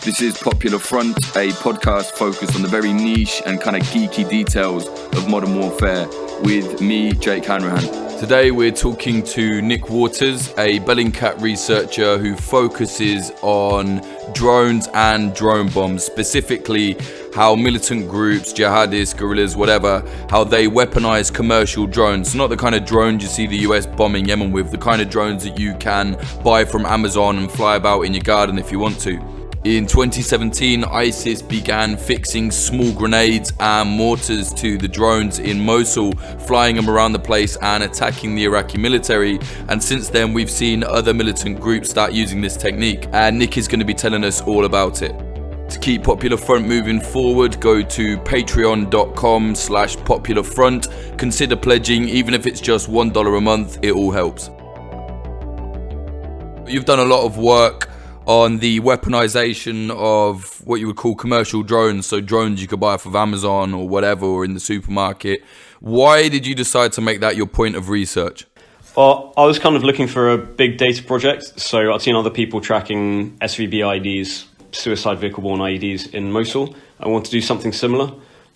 This is Popular Front, a podcast focused on the very niche and kind of geeky details of modern warfare with me, Jake Hanrahan. Today we're talking to Nick Waters, a Bellingcat researcher who focuses on drones and drone bombs, specifically how militant groups, jihadists, guerrillas, whatever, how they weaponize commercial drones. Not the kind of drones you see the US bombing Yemen with, the kind of drones that you can buy from Amazon and fly about in your garden if you want to. In 2017, ISIS began fixing small grenades and mortars to the drones in Mosul, flying them around the place and attacking the Iraqi military. And since then, we've seen other militant groups start using this technique. And Nick is going to be telling us all about it. To keep Popular Front moving forward, go to patreon.com/popularfront. Consider pledging, even if it's just $1 a month, it all helps. You've done a lot of work on the weaponization of what you would call commercial drones, so drones you could buy off of Amazon or whatever, or in the supermarket. Why did you decide to make that your point of research? Well, I was kind of looking for a big data project, so I'd seen other people tracking SVB IEDs, suicide vehicle-borne IEDs in Mosul. I wanted to do something similar,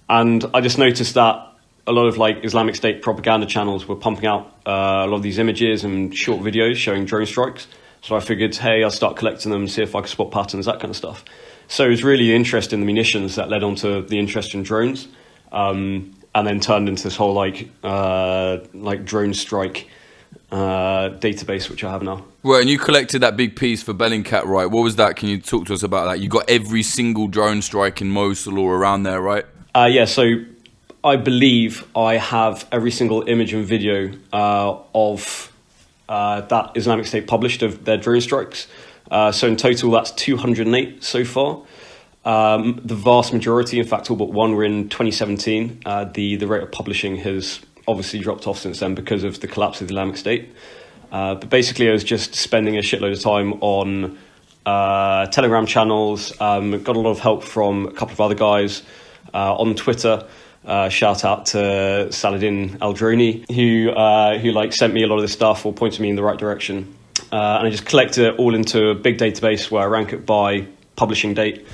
and I just noticed that a lot of Islamic State propaganda channels were pumping out a lot of these images and short videos showing drone strikes. So I figured, hey, I'll start collecting them, see if I can spot patterns, that kind of stuff. So it was really the interest in the munitions that led on to the interest in drones, and then turned into this whole drone strike database, which I have now. Well, and you collected that big piece for Bellingcat, right? What was that? Can you talk to us about that? You got every single drone strike in Mosul or around there, right? Yeah, so I believe I have every single image and video of that Islamic State published of their drone strikes. So in total, that's 208 so far. The vast majority, in fact, all but one, were in 2017. The rate of publishing has obviously dropped off since then because of the collapse of the Islamic State. But basically, I was just spending a shitload of time on Telegram channels. Got a lot of help from a couple of other guys on Twitter. Shout out to Saladin Al-Droni, who sent me a lot of this stuff or pointed me in the right direction. And I just collected it all into a big database where I rank it by publishing date.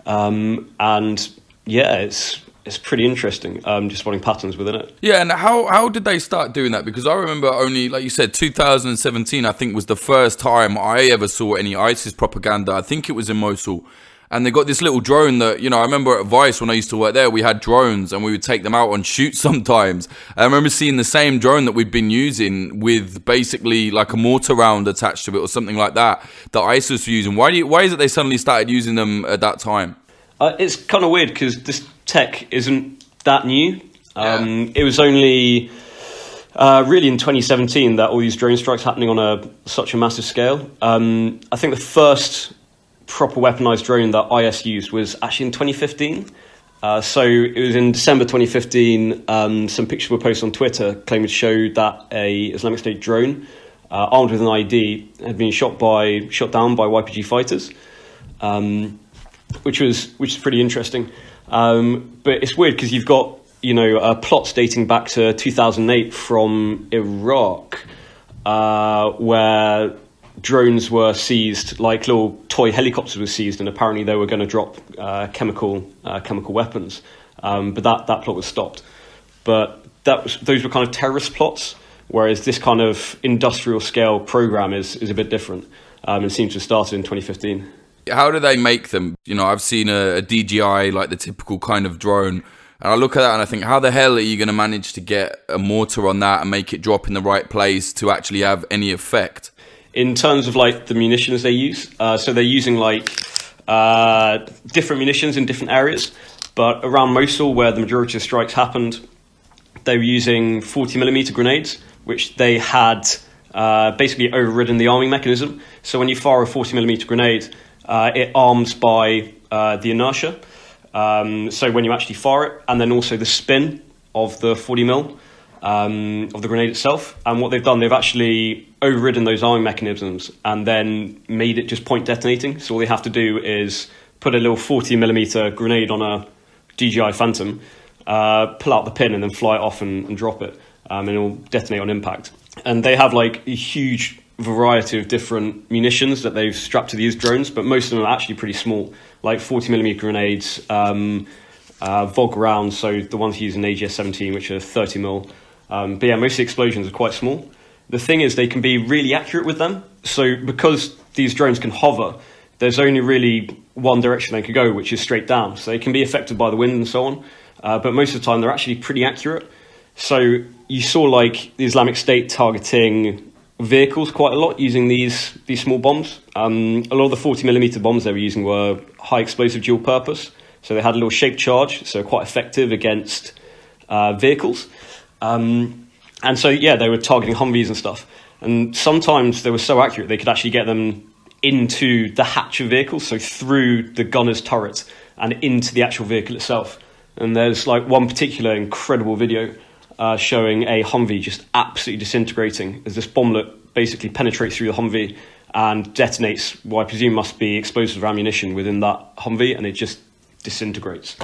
And yeah, it's pretty interesting, just spotting patterns within it. Yeah, and how did they start doing that? Because I remember only, like you said, 2017, I think was the first time I ever saw any ISIS propaganda. I think it was in Mosul. And they got this little drone that, I remember at Vice when I used to work there, we had drones and we would take them out on shoots sometimes. I remember seeing the same drone that we'd been using with basically like a mortar round attached to it or something like that ISIS were using. Why is it they suddenly started using them at that time? It's kind of weird because this tech isn't that new. Yeah. It was only really in 2017 that all these drone strikes happening on such a massive scale. I think the first proper weaponized drone that IS used was actually in 2015. So it was in December 2015. Some pictures were posted on Twitter claiming to show that a Islamic State drone armed with an ID had been shot down by YPG fighters, which is pretty interesting. But it's weird because you've got plots dating back to 2008 from Iraq, where drones were seized, like little toy helicopters were seized, and apparently they were going to drop chemical weapons. But that plot was stopped. But those were kind of terrorist plots, whereas this kind of industrial scale program is a bit different. And seems to have started in 2015. How do they make them? I've seen a DJI, like the typical kind of drone, and I look at that and I think, how the hell are you going to manage to get a mortar on that and make it drop in the right place to actually have any effect? In terms of the munitions they use, so they're using different munitions in different areas, but around Mosul, where the majority of strikes happened, they were using 40mm grenades, which they had basically overridden the arming mechanism. So when you fire a 40mm grenade, it arms by the inertia. So when you actually fire it, and then also the spin of the 40mm of the grenade itself. And what they've done, they've actually overridden those arming mechanisms and then made it just point detonating. So all they have to do is put a little 40mm grenade on a DJI Phantom, pull out the pin and then fly it off and drop it. And it'll detonate on impact. And they have a huge variety of different munitions that they've strapped to these drones, but most of them are actually pretty small, like 40mm grenades, VOG rounds, so the ones used in AGS-17, which are 30mm. But yeah, most of the explosions are quite small. The thing is, they can be really accurate with them. So because these drones can hover, there's only really one direction they could go, which is straight down. So they can be affected by the wind and so on. But most of the time, they're actually pretty accurate. So you saw like the Islamic State targeting vehicles quite a lot using these small bombs. A lot of the 40mm bombs they were using were high explosive dual purpose. So they had a little shaped charge, so quite effective against vehicles. And so, yeah, they were targeting Humvees and stuff. And sometimes they were so accurate, they could actually get them into the hatch of vehicles, so through the gunner's turret and into the actual vehicle itself. And there's like one particular incredible video showing a Humvee just absolutely disintegrating as this bomblet basically penetrates through the Humvee and detonates what I presume must be explosive ammunition within that Humvee, and it just disintegrates.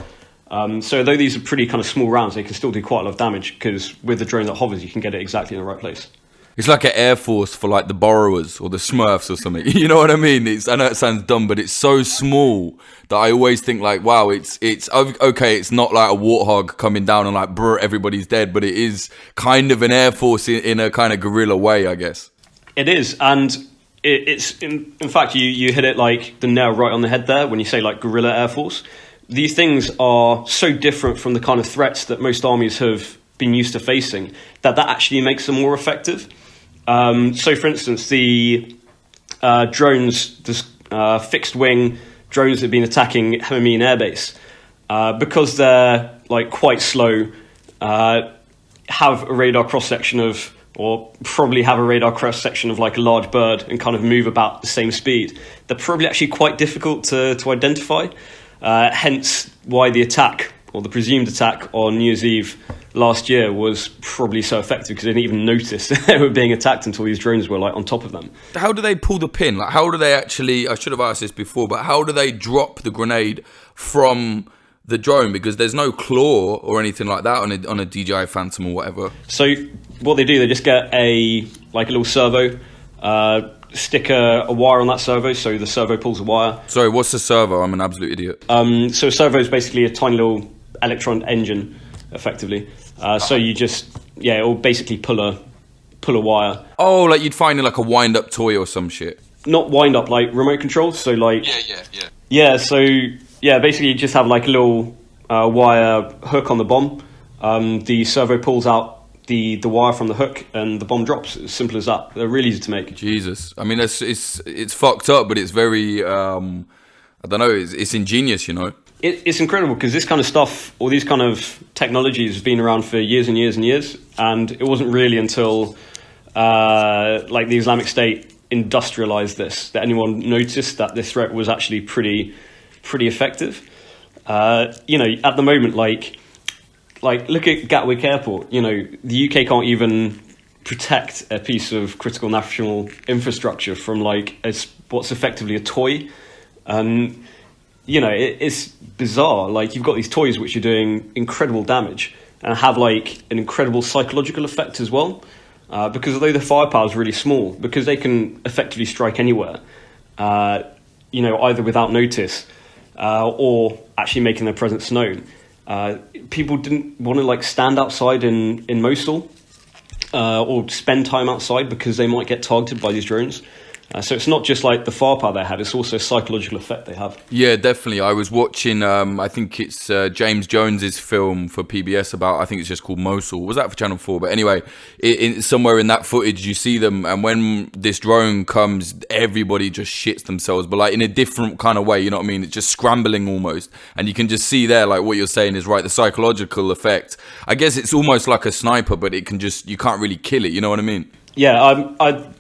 So though these are pretty kind of small rounds, they can still do quite a lot of damage, because with the drone that hovers, you can get it exactly in the right place. It's like an Airforce for like the borrowers or the Smurfs or something. You know what I mean? I know it sounds dumb, but it's so small that I always think like, wow, it's okay. It's not like a warthog coming down and like, brr, everybody's dead, but it is kind of an Airforce in a kind of guerrilla way, I guess. It is, and it's in fact you hit it like the nail right on the head there when you say like guerrilla Air Force. These things are so different from the kind of threats that most armies have been used to facing that actually makes them more effective. So, for instance, the drones, the fixed wing drones that have been attacking Hemimine Air Base, because they're like quite slow, have a radar cross section of, or probably have a radar cross section of like a large bird and kind of move about the same speed. They're probably actually quite difficult to identify. Hence why the attack, or the presumed attack on New Year's Eve last year, was probably so effective, because they didn't even notice they were being attacked until these drones were like on top of them. How do they pull the pin? Like, how do they actually, I should have asked this before, but how do they drop the grenade from the drone? Because there's no claw or anything like that on a DJI Phantom or whatever. So what they do, they just get a little servo, stick a wire on that servo, so the servo pulls a wire. Sorry, what's the servo? I'm an absolute idiot. So a servo is basically a tiny little electron engine, effectively. So you just, it'll basically pull a wire. Oh, like you'd find in like a wind-up toy or some shit. Not wind up, like remote control. So like so basically you just have like a little wire hook on the bomb. The servo pulls out the wire from the hook, and the bomb drops. As simple as that. They're really easy to make. Jesus, I mean, it's fucked up, but it's very I don't know, it's ingenious, you know. It's incredible, because this kind of stuff, or these kind of technologies, have been around for years and years and years, and it wasn't really until like the Islamic State industrialized this that anyone noticed that this threat was actually pretty effective. At the moment, like look at Gatwick Airport. The UK can't even protect a piece of critical national infrastructure from like what's effectively a toy. It's bizarre. Like, you've got these toys which are doing incredible damage and have like an incredible psychological effect as well. Because although the firepower is really small, because they can effectively strike anywhere, either without notice or actually making their presence known. People didn't want to like stand outside in Mosul or spend time outside, because they might get targeted by these drones. So it's not just like the firepower they have, it's also a psychological effect they have. Yeah, definitely. I was watching, I think it's James Jones's film for PBS about, I think it's just called Mosul. Was that for Channel 4? But anyway, somewhere in that footage, you see them, and when this drone comes, everybody just shits themselves, but like in a different kind of way, you know what I mean? It's just scrambling almost. And you can just see there, like what you're saying is right, the psychological effect. I guess it's almost like a sniper, but it can just, you can't really kill it, you know what I mean? Yeah,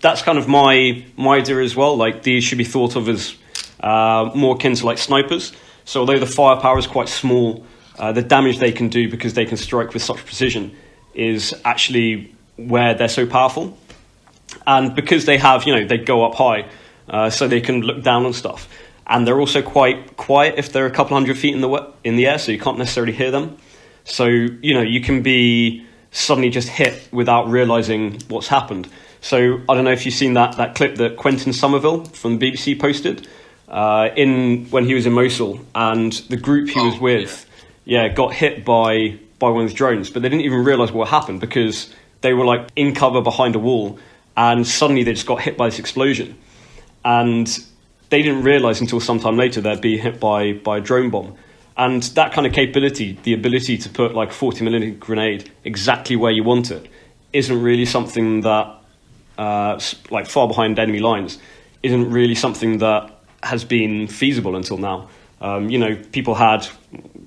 that's kind of my idea as well. Like, these should be thought of as more akin to like snipers. So although the firepower is quite small, the damage they can do, because they can strike with such precision, is actually where they're so powerful. And because they have, they go up high, so they can look down on stuff. And they're also quite quiet if they're a couple hundred feet in the air, so you can't necessarily hear them. So, you can be suddenly just hit without realizing what's happened. So I don't know if you've seen that clip that Quentin Somerville from the BBC posted when he was in Mosul, and the group he was with, got hit by one of the drones, but they didn't even realize what happened because they were like in cover behind a wall, and suddenly they just got hit by this explosion, and they didn't realize until sometime later they'd be hit by a drone bomb. And that kind of capability, the ability to put like 40 millimeter grenade exactly where you want it, isn't really something that, like far behind enemy lines, isn't really something that has been feasible until now. People had,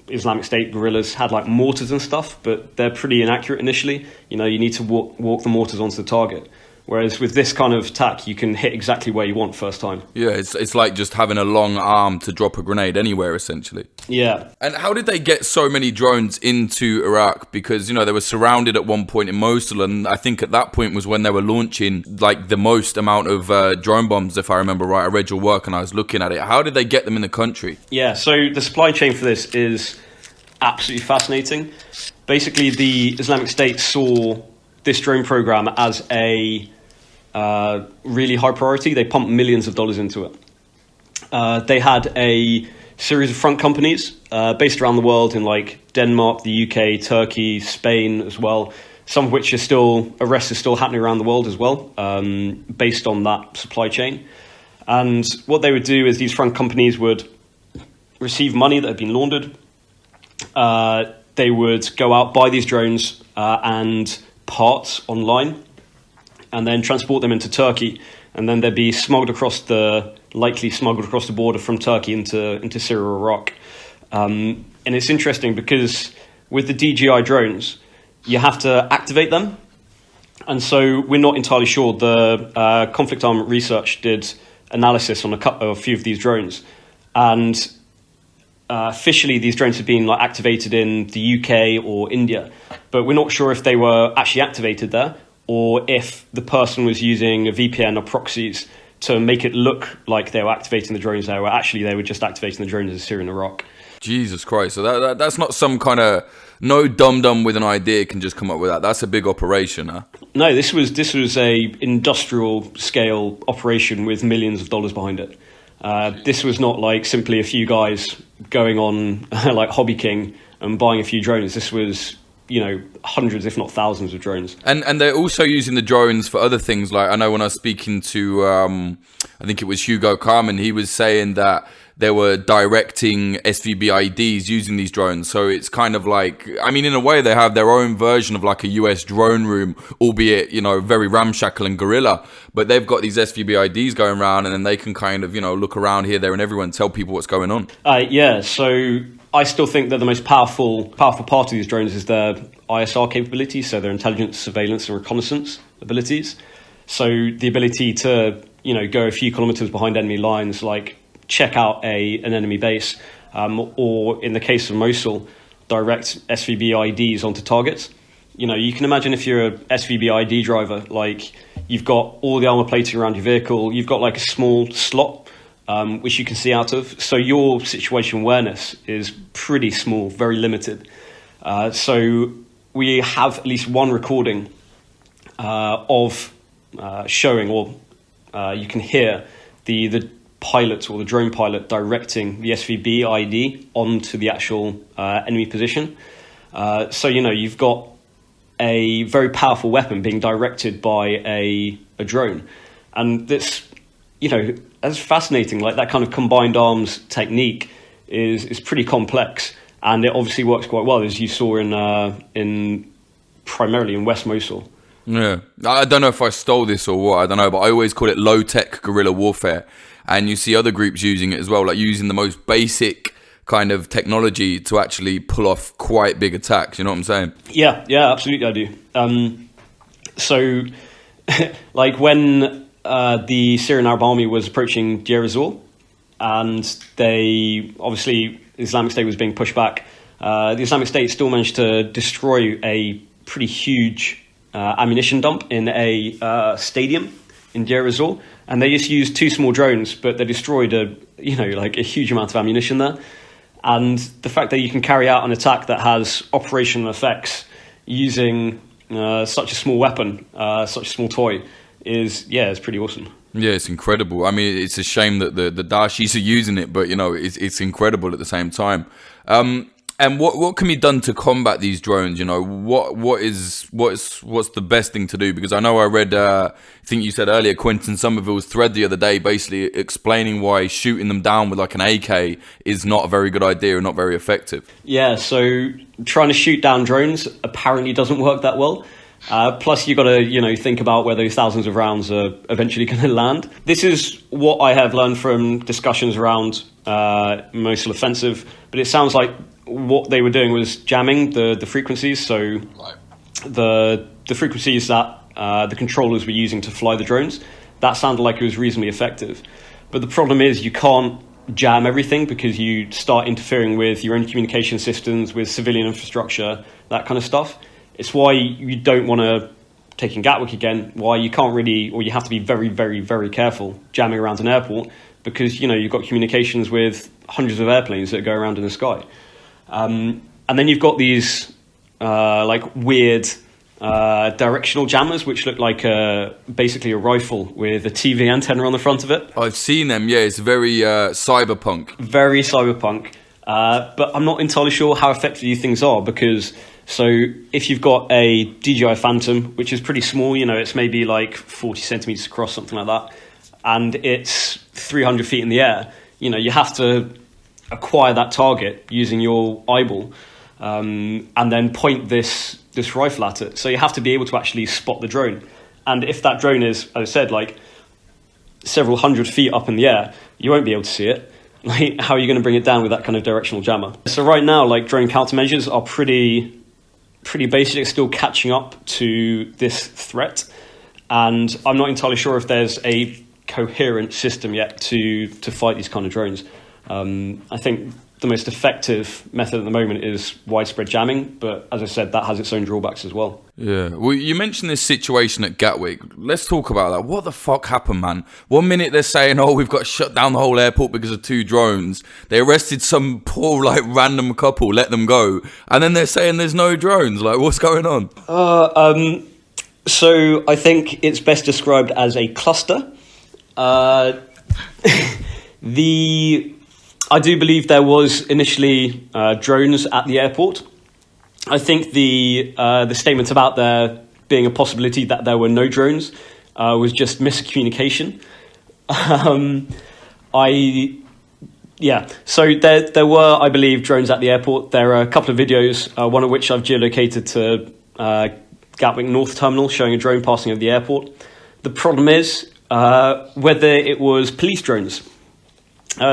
Islamic State guerrillas had like mortars and stuff, but they're pretty inaccurate initially. You need to walk the mortars onto the target. Whereas with this kind of attack, you can hit exactly where you want first time. Yeah, it's like just having a long arm to drop a grenade anywhere, essentially. Yeah. And how did they get so many drones into Iraq? Because, they were surrounded at one point in Mosul, and I think at that point was when they were launching like the most amount of drone bombs, if I remember right. I read your work and I was looking at it. How did they get them in the country? Yeah, so the supply chain for this is absolutely fascinating. Basically, the Islamic State saw this drone program as a really high priority. They pumped millions of dollars into it. They had a series of front companies based around the world in like Denmark, the UK, Turkey, Spain as well. Some of which arrests are still happening around the world as well, based on that supply chain. And what they would do is these front companies would receive money that had been laundered. They would go out, buy these drones and parts online, and then transport them into Turkey, and then they'd be likely smuggled across the border from Turkey into Syria or Iraq. And it's interesting because with the DJI drones, you have to activate them, and so we're not entirely sure. The Conflict Armament Research did analysis on a few of these drones, and officially these drones have been like activated in the UK or India, but we're not sure if they were actually activated there, or if the person was using a VPN or proxies to make it look like they were activating the drones there, where actually they were just activating the drones in Syria and Iraq. Jesus Christ. So that's not some kind of... No dum-dum with an idea can just come up with that. That's a big operation, huh? No, this was a industrial scale operation with millions of dollars behind it. This was not like simply a few guys going on like Hobby King and buying a few drones. This was... hundreds, if not thousands of drones. And they're also using the drones for other things. Like, I know when I was speaking to, I think it was Hugo Carmen, he was saying that they were directing SVBIDs using these drones. So it's kind of like, in a way they have their own version of like a US drone room, albeit, very ramshackle and guerrilla. But they've got these SVBIDs going around, and then they can kind of, look around here, there and everywhere and tell people what's going on. So I still think that the most powerful part of these drones is their ISR capabilities, so their intelligence, surveillance, and reconnaissance abilities. So the ability to, go a few kilometers behind enemy lines, like check out an enemy base, or in the case of Mosul, direct SVB IDs onto targets. You can imagine if you're a SVB ID driver, like you've got all the armor plating around your vehicle, you've got like a small slot which you can see out of. So your situation awareness is pretty small, very limited. So we have at least one recording of showing, or you can hear the pilot or the drone pilot directing the SVB ID onto the actual enemy position. So, you've got a very powerful weapon being directed by a drone. And this, that's fascinating. Like that kind of combined arms technique is pretty complex, and it obviously works quite well, as you saw in primarily in West Mosul. Yeah, I don't know if I stole this or what, I don't know, but I always call it low-tech guerrilla warfare, and you see other groups using it as well, like using the most basic kind of technology to actually pull off quite big attacks. You know what I'm saying? Yeah, absolutely, I do. So, like when the Syrian Arab Army was approaching Deir ez-Zor, and they obviously the Islamic State was being pushed back. The Islamic State still managed to destroy a pretty huge ammunition dump in a stadium in Deir ez-Zor, and they just used two small drones, but they destroyed a huge amount of ammunition there. And the fact that you can carry out an attack that has operational effects using such a small weapon, such a small toy, it's pretty awesome. Yeah, it's incredible. I mean, it's a shame that the Dashis are using it, but it's incredible at the same time. And what can be done to combat these drones? What's the best thing to do? Because I know I read, I think you said earlier, Quentin Somerville's thread the other day, basically explaining why shooting them down with like an AK is not a very good idea and not very effective. Yeah, so trying to shoot down drones apparently doesn't work that well. Plus, you've got to, think about where those thousands of rounds are eventually going to land. This is what I have learned from discussions around Mosul offensive, but it sounds like what they were doing was jamming the frequencies. So right. the frequencies that the controllers were using to fly the drones, that sounded like it was reasonably effective. But the problem is you can't jam everything because you start interfering with your own communication systems, with civilian infrastructure, that kind of stuff. It's why you don't want to, taking Gatwick again, why you can't really, or you have to be very, very, very careful jamming around an airport because, you've got communications with hundreds of airplanes that go around in the sky. And then you've got these weird directional jammers, which look like basically a rifle with a TV antenna on the front of it. I've seen them, yeah. It's very cyberpunk. Very cyberpunk. But I'm not entirely sure how effective these things are because... So if you've got a DJI Phantom, which is pretty small, it's maybe like 40 centimeters across, something like that, and it's 300 feet in the air, you have to acquire that target using your eyeball and then point this rifle at it. So you have to be able to actually spot the drone. And if that drone is, as I said, like several hundred feet up in the air, you won't be able to see it. Like, how are you going to bring it down with that kind of directional jammer? So right now, like drone countermeasures are pretty basic, still catching up to this threat, and I'm not entirely sure if there's a coherent system yet to fight these kind of drones. I think the most effective method at the moment is widespread jamming, but as I said, that has its own drawbacks as well. Yeah, well, you mentioned this situation at Gatwick. Let's talk about that. What the fuck happened, man? 1 minute they're saying, we've got to shut down the whole airport because of 2 drones. They arrested some poor, random couple, let them go. And then they're saying there's no drones. Like, what's going on? So I think it's best described as a cluster. I do believe there was initially drones at the airport. I think the statement about there being a possibility that there were no drones was just miscommunication. So there were, I believe, drones at the airport. There are a couple of videos, one of which I've geolocated to Gatwick North Terminal, showing a drone passing over the airport. The problem is whether it was police drones.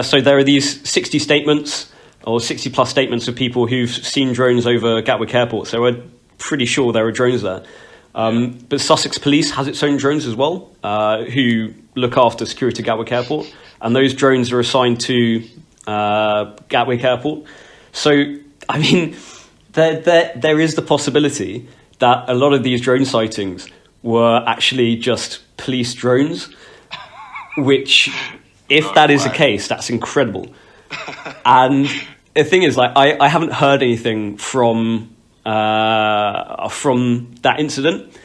So there are these 60 statements, or 60 plus statements of people who've seen drones over Gatwick Airport. So we're pretty sure there are drones there. But Sussex Police has its own drones as well, who look after security at Gatwick Airport. And those drones are assigned to Gatwick Airport. So, I mean, there is the possibility that a lot of these drone sightings were actually just police drones, which... If that is the case, that's incredible. And the thing is, I haven't heard anything from that incident,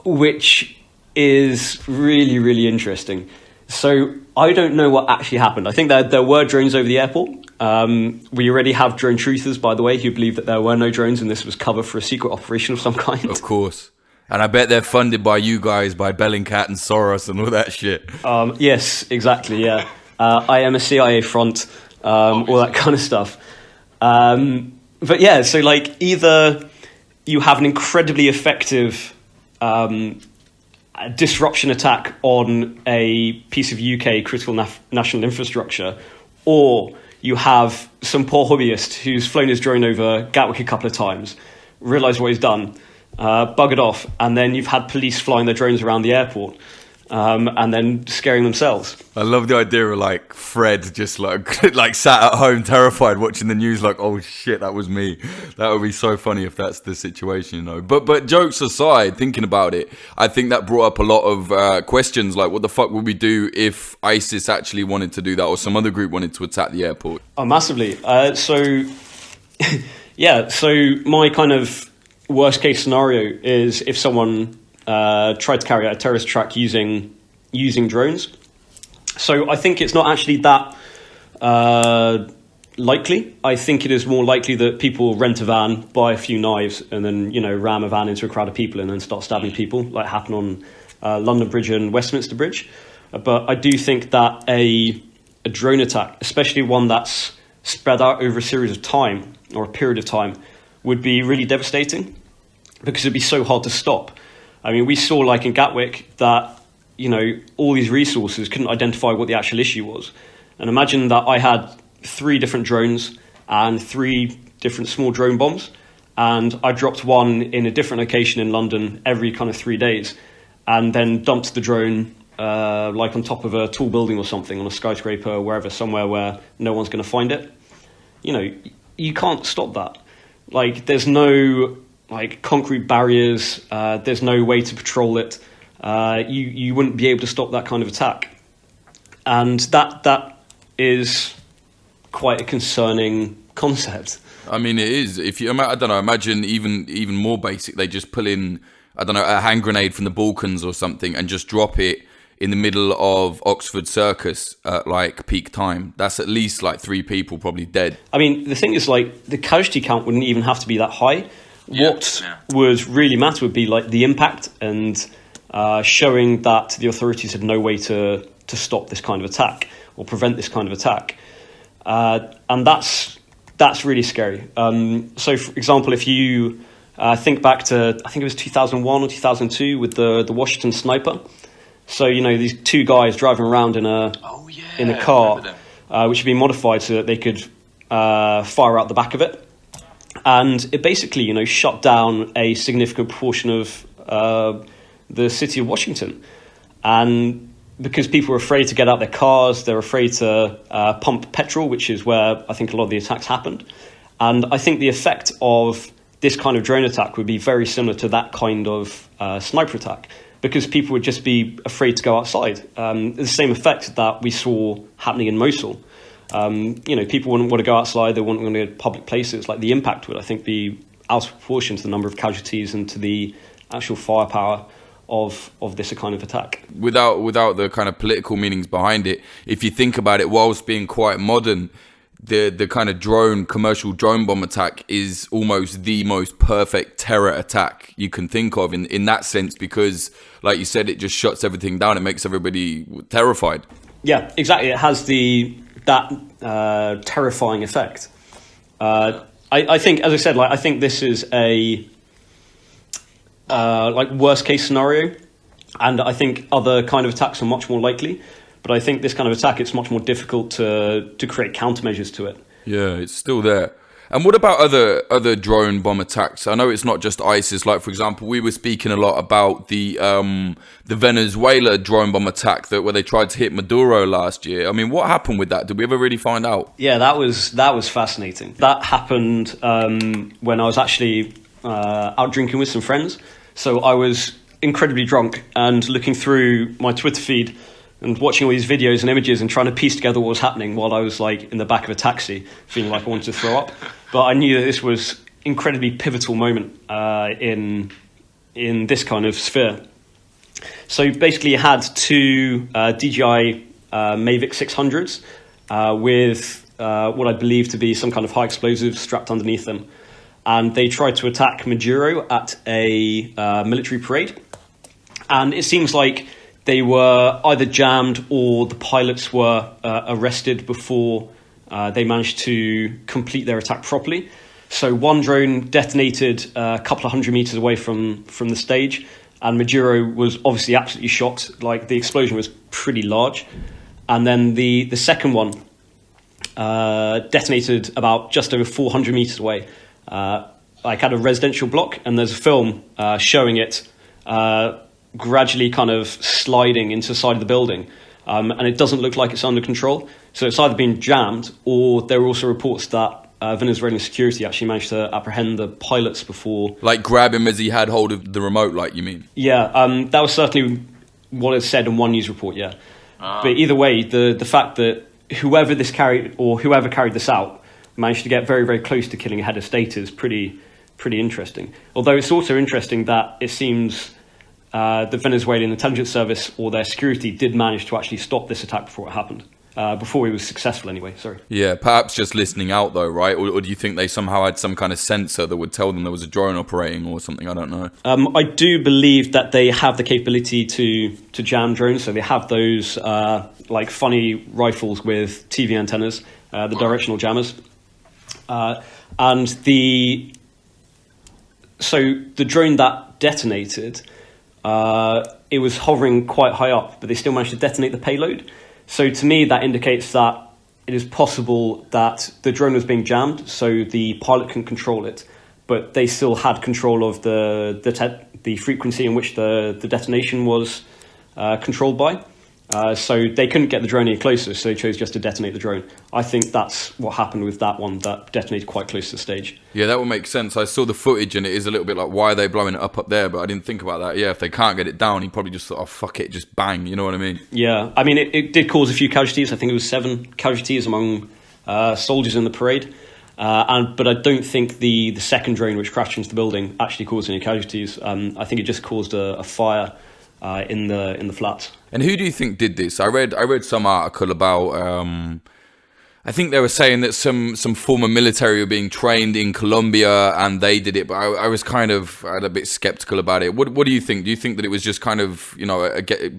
which is really, really interesting. So I don't know what actually happened. I think that there were drones over the airport. We already have drone truthers, by the way, who believe that there were no drones and this was cover for a secret operation of some kind. Of course. And I bet they're funded by you guys, by Bellingcat and Soros and all that shit. Yes, exactly, yeah. I am a CIA front, all that kind of stuff. But yeah, so either you have an incredibly effective disruption attack on a piece of UK critical national infrastructure, or you have some poor hobbyist who's flown his drone over Gatwick a couple of times, realised what he's done, buggered off, and then you've had police flying their drones around the airport and then scaring themselves. I love the idea of Fred just sat at home terrified watching the news oh shit, that was me. That would be so funny if that's the situation, But jokes aside, thinking about it, I think that brought up a lot of questions what the fuck would we do if ISIS actually wanted to do that or some other group wanted to attack the airport? Oh, massively. So my kind of worst case scenario is if someone tried to carry out a terrorist attack using drones. So I think it's not actually that likely. I think it is more likely that people rent a van, buy a few knives, and then ram a van into a crowd of people and then start stabbing people, like happened on London Bridge and Westminster Bridge. But I do think that a drone attack, especially one that's spread out over a series of time or a period of time, would be really devastating because it'd be so hard to stop. I mean, we saw like in Gatwick that, all these resources couldn't identify what the actual issue was. And imagine that I had 3 different drones and 3 different small drone bombs, and I dropped one in a different location in London every kind of 3 days, and then dumped the drone like on top of a tall building or something, on a skyscraper or wherever, somewhere where no one's going to find it. You can't stop that. Like, there's no like concrete barriers. There's no way to patrol it. You wouldn't be able to stop that kind of attack, and that is quite a concerning concept. I mean, it is. If you, I don't know, imagine even more basic. They just pull in, I don't know, a hand grenade from the Balkans or something, and just drop it in the middle of Oxford Circus at like peak time. That's at least like 3 people probably dead. I mean, the thing is, like, the casualty count wouldn't even have to be that high. What would really matter would be like the impact and showing that the authorities had no way to stop this kind of attack or prevent this kind of attack. And that's really scary. So, for example, if you think back to, I think it was 2001 or 2002 with the Washington sniper. So, these 2 guys driving around in a car, which had been modified so that they could fire out the back of it. And it basically, shut down a significant portion of the city of Washington. And because people were afraid to get out their cars, they're afraid to pump petrol, which is where I think a lot of the attacks happened. And I think the effect of this kind of drone attack would be very similar to that kind of sniper attack, because people would just be afraid to go outside. The same effect that we saw happening in Mosul. People wouldn't want to go outside, they wouldn't want to go to public places. Like, the impact would, I think, be out of proportion to the number of casualties and to the actual firepower of this kind of attack. Without the kind of political meanings behind it, if you think about it, whilst being quite modern, the kind of commercial drone bomb attack is almost the most perfect terror attack you can think of in that sense, because, like you said, it just shuts everything down. It makes everybody terrified. Yeah, exactly. It has that terrifying effect. I think, as I said, I think this is a worst case scenario, and I think other kind of attacks are much more likely. But I think this kind of attack, it's much more difficult to create countermeasures to it. Yeah, it's still there. And what about other drone bomb attacks? I know it's not just ISIS. Like, for example, we were speaking a lot about the Venezuela drone bomb attack where they tried to hit Maduro last year. I mean, what happened with that? Did we ever really find out? Yeah, that was fascinating. That happened when I was actually out drinking with some friends. So I was incredibly drunk and looking through my Twitter feed and watching all these videos and images and trying to piece together what was happening while I was like in the back of a taxi, feeling like I wanted to throw up. But I knew that this was incredibly pivotal moment in this kind of sphere. So basically, you had 2 DJI Mavic 600s with what I believe to be some kind of high explosives strapped underneath them, and they tried to attack Maduro at a military parade. And it seems like they were either jammed or the pilots were arrested before they managed to complete their attack properly. So one drone detonated a couple of 100 meters away from the stage, and Maduro was obviously absolutely shocked. Like, the explosion was pretty large. And then the second one detonated about just over 400 meters away, like at a residential block, and there's a film showing it gradually kind of sliding into the side of the building, and it doesn't look like it's under control. So it's either been jammed, or there were also reports that Venezuelan security actually managed to apprehend the pilots before. Like, grab him as he had hold of the remote, like, you mean? Yeah, that was certainly what it said in one news report, yeah. But either way, the fact that whoever carried this out managed to get very, very close to killing a head of state is pretty pretty interesting. Although it's also interesting that it seems the Venezuelan intelligence service or their security did manage to actually stop this attack before it happened. Before it was successful anyway, sorry. Yeah, perhaps just listening out though, right? Or do you think they somehow had some kind of sensor that would tell them there was a drone operating or something? I don't know. I do believe that they have the capability to jam drones. So they have those like funny rifles with TV antennas, the directional jammers. And the drone that detonated, it was hovering quite high up, but they still managed to detonate the payload. So to me, that indicates that it is possible that the drone was being jammed, so the pilot can control it, but they still had control of the frequency in which the detonation was controlled by. So they couldn't get the drone any closer, so they chose just to detonate the drone. I think that's what happened with that one that detonated quite close to the stage. Yeah, that would make sense. I saw the footage and it is a little bit like, why are they blowing it up there? But I didn't think about that. Yeah, if they can't get it down, he probably just thought, oh, fuck it, just bang. You know what I mean? Yeah, I mean, it did cause a few casualties. I think it was 7 casualties among soldiers in the parade. But I don't think the second drone, which crashed into the building, actually caused any casualties. I think it just caused a fire in the flats. And who do you think did this? I read some article about. I think they were saying that some former military were being trained in Colombia and they did it, but I was kind of a bit skeptical about it. What do you think? Do you think that it was just kind of,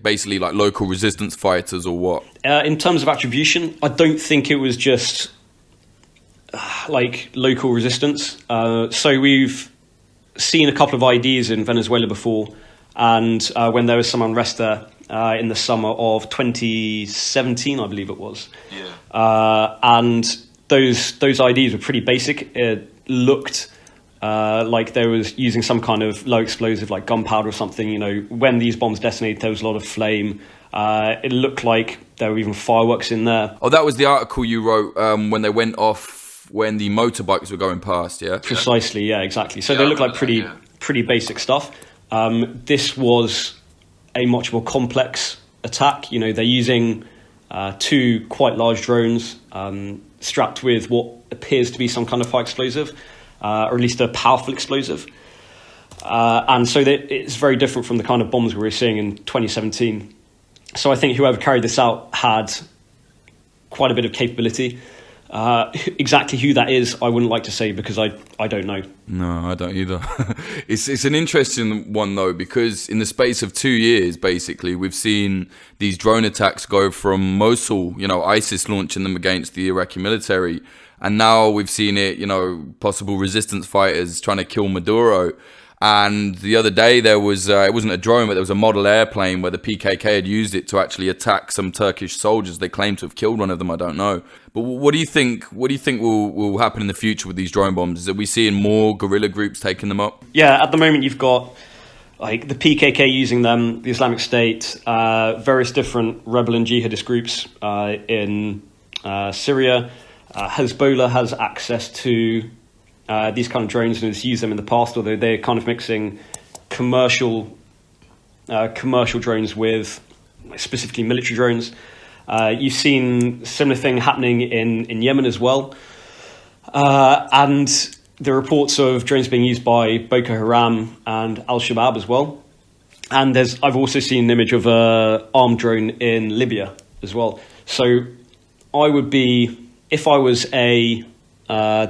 basically like local resistance fighters or what? In terms of attribution, I don't think it was just like local resistance. So we've seen a couple of IDs in Venezuela before, and when there was some unrest there in the summer of 2017, I believe it was. Yeah. And those IDs were pretty basic. It looked like they was using some kind of low explosive, like gunpowder or something. When these bombs detonated, there was a lot of flame. It looked like there were even fireworks in there. Oh, that was the article you wrote when they went off when the motorbikes were going past, yeah? Precisely, yeah, exactly. So they look like pretty basic stuff. This was a much more complex attack. They're using 2 quite large drones strapped with what appears to be some kind of high explosive, or at least a powerful explosive. And so it's very different from the kind of bombs we were seeing in 2017. So I think whoever carried this out had quite a bit of capability. Exactly who that is, I wouldn't like to say because I don't know. No, I don't either. It's an interesting one though, because in the space of 2 years, basically, we've seen these drone attacks go from Mosul, ISIS launching them against the Iraqi military, and now we've seen it, possible resistance fighters trying to kill Maduro. And the other day there was, it wasn't a drone, but there was a model airplane where the PKK had used it to actually attack some Turkish soldiers. They claim to have killed one of them, I don't know. But what do you think will happen in the future with these drone bombs? Are we seeing more guerrilla groups taking them up? Yeah, at the moment you've got like the PKK using them, the Islamic State, various different rebel and jihadist groups in Syria. Hezbollah has access to these kind of drones and has used them in the past, although they're kind of mixing commercial drones with specifically military drones. You've seen similar thing happening in Yemen as well. And the reports of drones being used by Boko Haram and Al-Shabaab as well. And I've also seen an image of an armed drone in Libya as well. So I would be, if I was the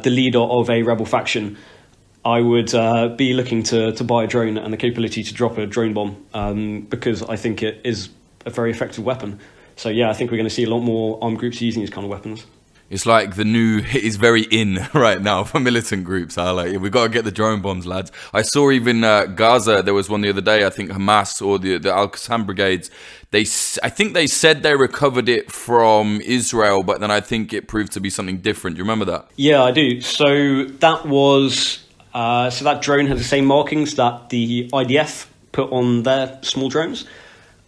leader of a rebel faction, I would be looking to buy a drone and the capability to drop a drone bomb because I think it is a very effective weapon. So yeah, I think we're going to see a lot more armed groups using these kind of weapons. It's like the new hit is very in right now for militant groups. We've got to get the drone bombs, lads. I saw even Gaza, there was one the other day, I think Hamas or the Al-Qassam brigades, I think they said they recovered it from Israel, but then I think it proved to be something different. Do you remember that? Yeah, I do. So that was, that drone had the same markings that the IDF put on their small drones.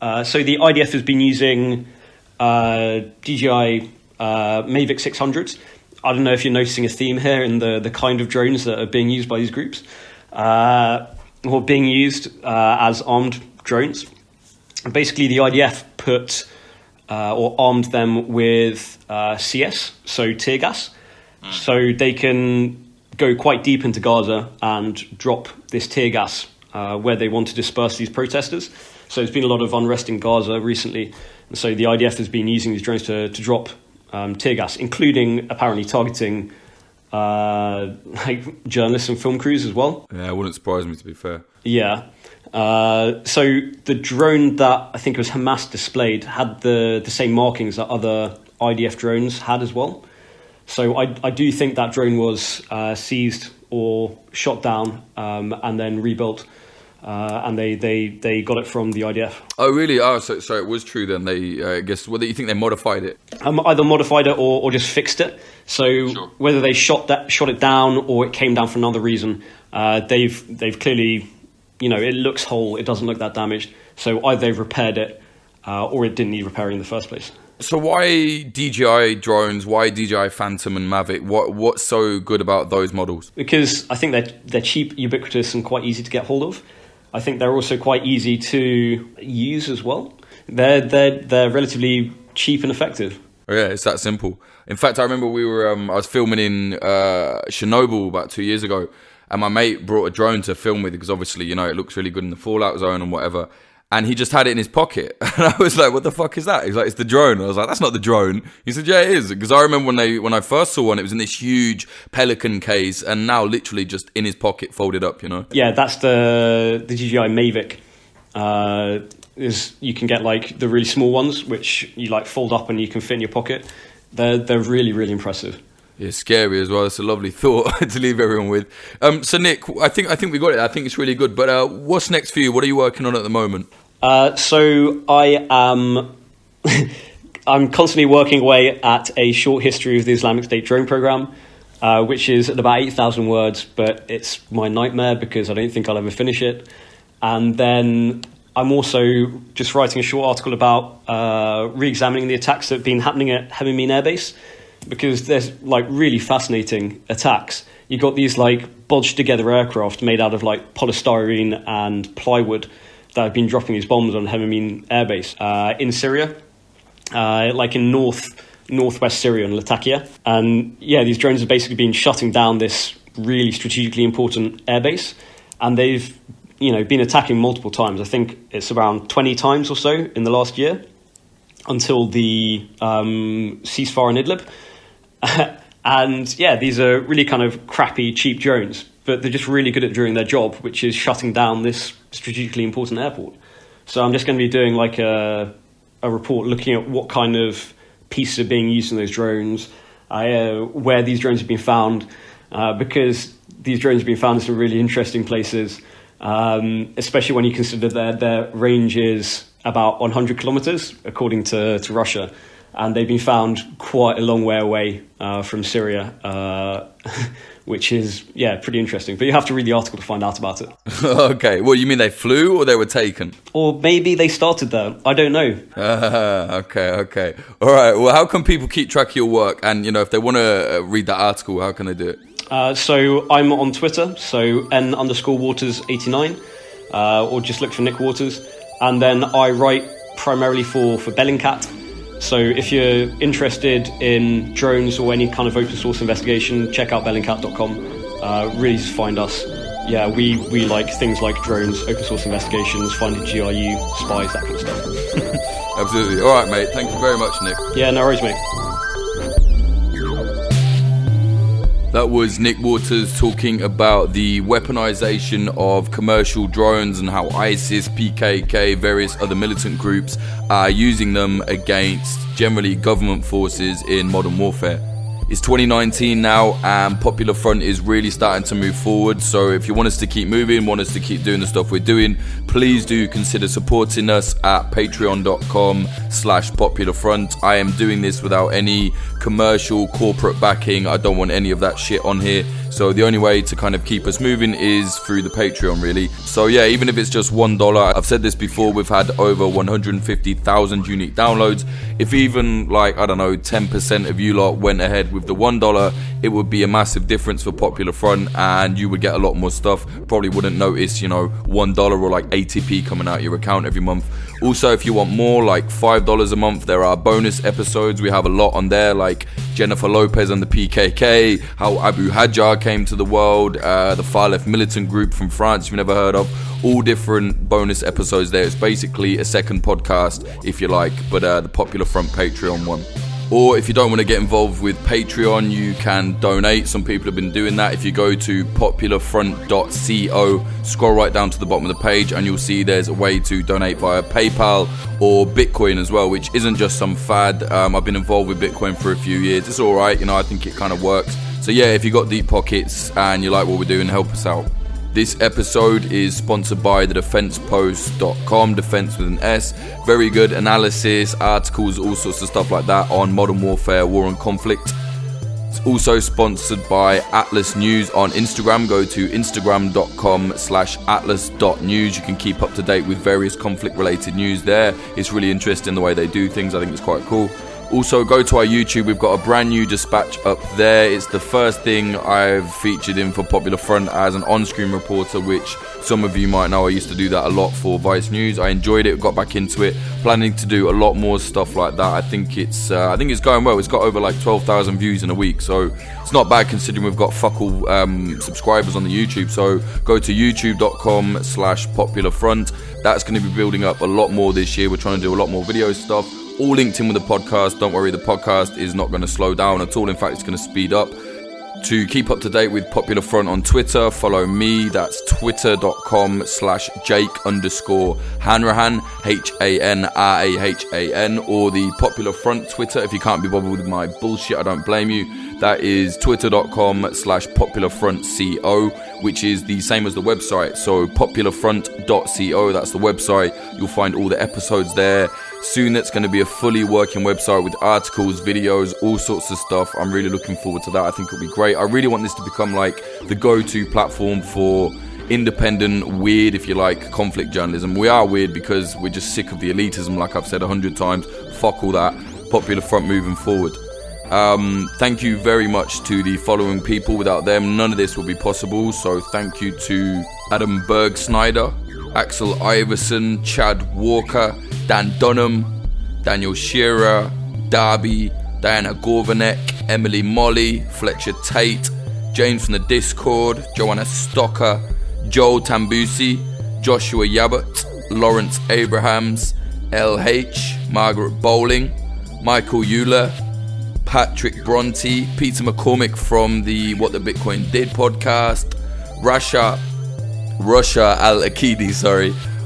So the IDF has been using DJI Mavic 600s. I don't know if you're noticing a theme here in the kind of drones that are being used by these groups, or being used as armed drones. And basically, the IDF put or armed them with CS, so tear gas, so they can go quite deep into Gaza and drop this tear gas where they want to disperse these protesters. So there's been a lot of unrest in Gaza recently. And so the IDF has been using these drones to drop tear gas, including apparently targeting like journalists and film crews as well. Yeah, it wouldn't surprise me, to be fair. Yeah. So the drone that I think was Hamas displayed had the same markings that other IDF drones had as well. So I do think that drone was seized or shot down and then rebuilt. And they got it from the IDF. Oh, really? Oh, so it was true then. They, I guess, whether you think they modified it? Either modified it or just fixed it. So sure. Whether they shot it down or it came down for another reason, they've clearly, it looks whole. It doesn't look that damaged. So either they've repaired it or it didn't need repairing in the first place. So why DJI drones? Why DJI Phantom and Mavic? What's so good about those models? Because I think they're cheap, ubiquitous, and quite easy to get hold of. I think they're also quite easy to use as well. They're relatively cheap and effective. Oh, yeah, it's that simple. In fact, I remember I was filming in Chernobyl about 2 years ago, and my mate brought a drone to film with because obviously, it looks really good in the fallout zone and whatever. And he just had it in his pocket. And I was like, what the fuck is that? He's like, it's the drone. I was like, that's not the drone. He said, yeah, it is. Because I remember when I first saw one, it was in this huge Pelican case and now literally just in his pocket, folded up, Yeah, that's the DJI Mavic. You can get like the really small ones, which you like fold up and you can fit in your pocket. They're really, really impressive. Yeah, scary as well. It's a lovely thought to leave everyone with. So Nick, I think we got it. I think it's really good. But what's next for you? What are you working on at the moment? So I am I'm constantly working away at a short history of the Islamic State drone program, which is at about 8,000 words, but it's my nightmare because I don't think I'll ever finish it. And then I'm also just writing a short article about re-examining the attacks that have been happening at Hemimine Air Base, because there's like really fascinating attacks. You've got these like bodged together aircraft made out of like polystyrene and plywood that have been dropping these bombs on Hemimine Air Base in Syria, like in northwest Syria and Latakia. And yeah, these drones have basically been shutting down this really strategically important airbase, and they've been attacking multiple times. I think it's around 20 times or so in the last year until the ceasefire in Idlib. And yeah, these are really kind of crappy, cheap drones, but they're just really good at doing their job, which is shutting down this strategically important airport. So I'm just going to be doing like a report looking at what kind of pieces are being used in those drones, where these drones have been found, because these drones have been found in some really interesting places, especially when you consider their range is about 100 kilometers, according to Russia. And they've been found quite a long way away from Syria, which is, pretty interesting. But you have to read the article to find out about it. Okay. Well, you mean they flew or they were taken? Or maybe they started there. I don't know. Okay. All right. Well, how can people keep track of your work? And, if they want to read that article, how can they do it? So I'm on Twitter, so N_Waters89, or just look for Nick Waters. And then I write primarily for Bellingcat. So if you're interested in drones or any kind of open source investigation, check out bellingcat.com. Really find us. Yeah, we like things like drones, open source investigations, finding GRU, spies, that kind of stuff. Absolutely. All right, mate. Thank you very much, Nick. Yeah, no worries, mate. That was Nick Waters talking about the weaponization of commercial drones and how ISIS, PKK, various other militant groups are using them against generally government forces in modern warfare. It's 2019 now and Popular Front is really starting to move forward. So if you want us to keep moving, want us to keep doing the stuff we're doing, please do consider supporting us at patreon.com/Popular Front. I am doing this without any commercial corporate backing. I don't want any of that shit on here. So the only way to kind of keep us moving is through the Patreon, really. So yeah, even if it's just $1, I've said this before, we've had over 150,000 unique downloads. If even 10% of you lot went ahead with the $1, it would be a massive difference for Popular Front and you would get a lot more stuff. Probably wouldn't notice, $1 or like 80p coming out your account every month. Also, if you want more, like $5 a month, there are bonus episodes. We have a lot on there, like Jennifer Lopez and the PKK, how Abu Hajjar came to the world, the Far Left militant group from France you've never heard of. All different bonus episodes there. It's basically a second podcast, if you like, but the Popular Front Patreon one. Or if you don't want to get involved with Patreon, you can donate. Some people have been doing that. If you go to popularfront.co, scroll right down to the bottom of the page, and you'll see there's a way to donate via PayPal or Bitcoin as well, which isn't just some fad. I've been involved with Bitcoin for a few years. It's all right, I think it kind of works. So yeah, if you got deep pockets and you like what we're doing, help us out. This episode is sponsored by thedefensepost.com, defense with an S. Very good analysis, articles, all sorts of stuff like that on modern warfare, war and conflict. It's also sponsored by Atlas News on Instagram. Go to instagram.com/atlas.news. You can keep up to date with various conflict-related news there. It's really interesting the way they do things. I think it's quite cool. Also, go to our YouTube. We've got a brand new dispatch up there. It's the first thing I've featured in for Popular Front as an on-screen reporter, which some of you might know. I used to do that a lot for Vice News. I enjoyed it, got back into it. Planning to do a lot more stuff like that. I think it's going well. It's got over like 12,000 views in a week, so it's not bad considering we've got fuck all subscribers on the YouTube. So go to youtube.com/popularfront. That's going to be building up a lot more this year. We're trying to do a lot more video stuff. All linked in with the podcast. Don't worry, the podcast is not going to slow down at all. In fact, it's going to speed up. To keep up to date with Popular Front on Twitter, follow me. That's twitter.com/Jake_Hanrahan, HANRAHAN, or the Popular Front Twitter. If you can't be bothered with my bullshit, I don't blame you. That is twitter.com/popularfrontco, which is the same as the website. So popularfront.co, that's the website. You'll find all the episodes there. Soon that's going to be a fully working website with articles, videos, all sorts of stuff. I'm really looking forward to that. I think it'll be great. I really want this to become like the go-to platform for independent, weird, if you like, conflict journalism. We are weird because we're just sick of the elitism, like I've said 100 times. Fuck all that. Popular Front moving forward. Thank you very much to the following people. Without them, none of this would be possible. So thank you to Adam Berg-Snyder, Axel Iverson, Chad Walker, Dan Dunham, Daniel Shearer, Darby, Diana Gorvanek, Emily Molly, Fletcher Tate, James from the Discord, Joanna Stocker, Joel Tambusi, Joshua Yabbott, Lawrence Abrahams, LH, Margaret Bowling, Michael Euler, Patrick Bronte, Peter McCormick from the What the Bitcoin Did podcast, Russia Al-Akidi,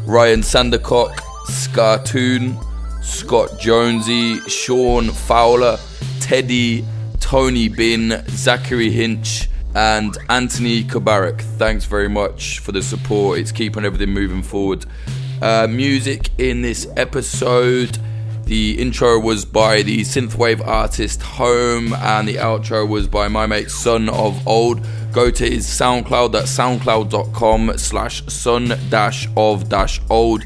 Ryan Sandercock, Scartoon, Scott Jonesy, Sean Fowler, Teddy, Tony Bin, Zachary Hinch, and Anthony Kabarak. Thanks very much for the support. It's keeping everything moving forward. Music in this episode. The intro was by the synthwave artist Home, and the outro was by my mate Son of Old. Go to his SoundCloud, that's soundcloud.com/son-of-old.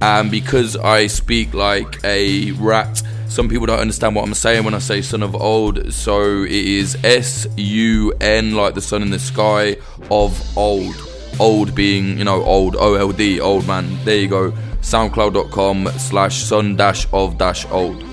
And because I speak like a rat, some people don't understand what I'm saying when I say Son of Old. So it is SUN, like the sun in the sky, of old. Old being, old, OLD, old man. There you go. SoundCloud.com/son-of-old.